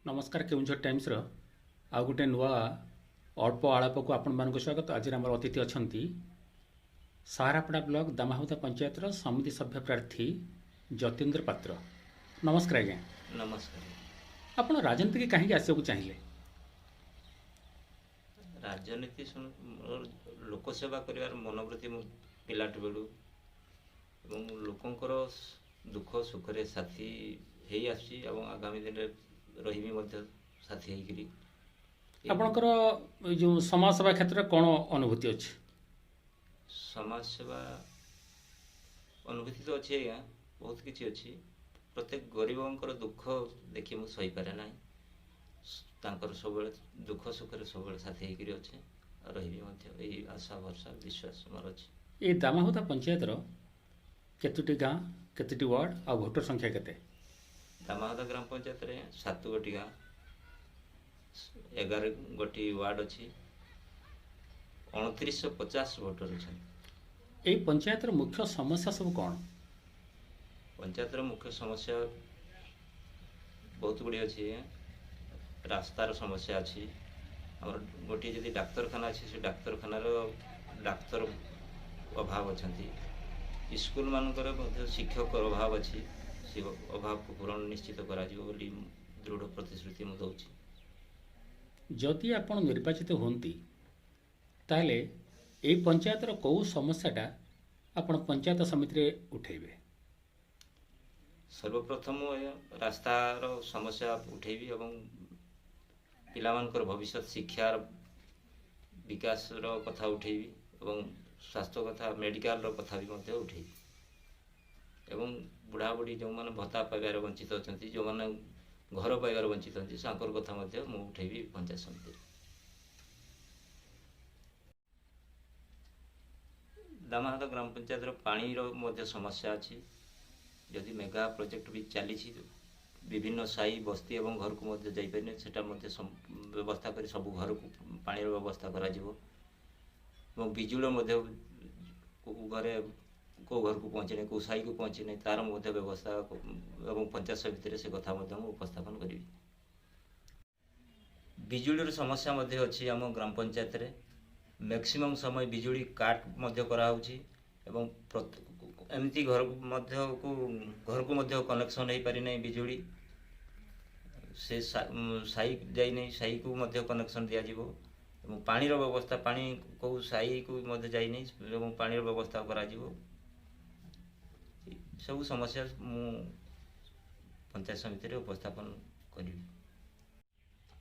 नमस्कार केउंझर टाइम्स आउ गोटे नुआ अल्प आलाप को आपण मान स्वागत। आज आम अतिथि अच्छा सारापड़ा ब्लॉक दामाहुदा पंचायत समिति सभ्य प्रार्थी जतीन्द्र पात्र। नमस्कार आज्ञा। नमस्कार। आपण राजनीति की कहीं आसक चाहिए? राजनीति लोक सेवा कर मनोवृत्ति मो पिलाट बेलू लोकंकर दुख सुख साथी हो आसी आगामी दिन रही साथी होकरी। आपणकर जो समाज सेवा क्षेत्र कौन अनुभूति अच्छी? समाज सेवा अनुभूति तो अच्छी आज्ञा, बहुत किसी अच्छी। प्रत्येक गरीबंकर दुख देखी मुझे सही पारे ना, सब दुख सुख सब साथी होकर अच्छे रही आशा भरसा विश्वास मोर अच्छे। ये दामाहुदा पंचायत केतोटी गाँ केतोटी वार्ड आ भोटर संख्या केते? दामाहुदा ग्राम पंचायत रे 7 गोटी गाँ 11 गोटी वार्ड अच्छी 2950 भोटर अच्छा। ये पंचायत मुख्य समस्या सब कौन? पंचायत मुख्य समस्या बहुत गुड़ी अच्छी। रास्तार समस्या अच्छी। आम गोटे जदि डाक्तरखाना अच्छी से डाक्तरखानार डाक्तर अभाव अच्छा। स्कूल मानकर शिक्षक अभाव अच्छी। से अभाव को पूरण निश्चित करा दृढ़ प्रतिश्रुति मुझे दूसरी। जदि आपण निर्वाचित होती ताले ए पंचायतर कौ समस्याटा आपण पंचायत समिति रे उठेबे? सर्वप्रथम रास्तार समस्या उठेबी और पिलामानकर भविष्य शिक्षार विकास कथा उठेबी और स्वास्थ्य कथा मेडिकल कथा भी उठेबी। एवं बुढ़ा बुढ़ी जो मैंने भत्ता पाइबार वंचित अच्छा, जो मैंने घर पाइबार वंचित अच्छा कथा मुझे उठेबी पंचायत समिति। दामाहुदा ग्राम पंचायत पानी समस्या अच्छी। जदि मेगा प्रोजेक्ट भी चली विभिन्न साई बस्ती और घर को जापारे से व्यवस्था कर सब घर को पानी व्यवस्था कर बिजुली घरे को घर को पहुँचे कौ साई को पहुँचे नहीं तार व्यवस्था और पंचायत समिति से कथा उपस्थापन करी। बिजुलीर समस्या अच्छी आम ग्राम पंचायत रे मैक्सिमम समय बिजुली काट कराऊँगी एमती घर को कनेक्शन हो पारि नहीं बिजुली से साई जाई नहीं साई को कनेक्शन दिज्व पानीर व्यवस्था पानी कौ साई को जाई नहीं पानीर व्यवस्था करा सब समस्या मु पंचायत समिति उपस्थापन करी।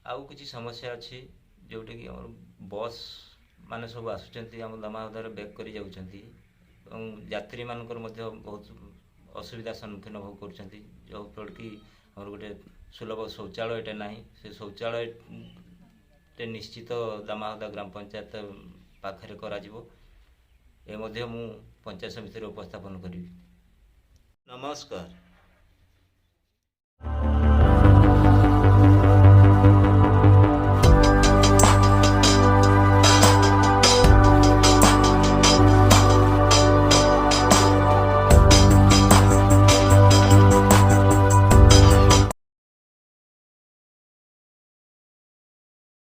आउ किसी समस्या अच्छी जोटा कि बस माने सब आसुचंती आम दामाहुदार बैक करी जाउचंती यात्री मानकर बहुत असुविधा सम्मुखीन भोग कर जो फल कि गोटे सुलभ शौचालय ना से शौचालय निश्चित दामाहुदा ग्राम पंचायत पाखे करा मु पंचायत समिति उपस्थापन करी। नमस्कार।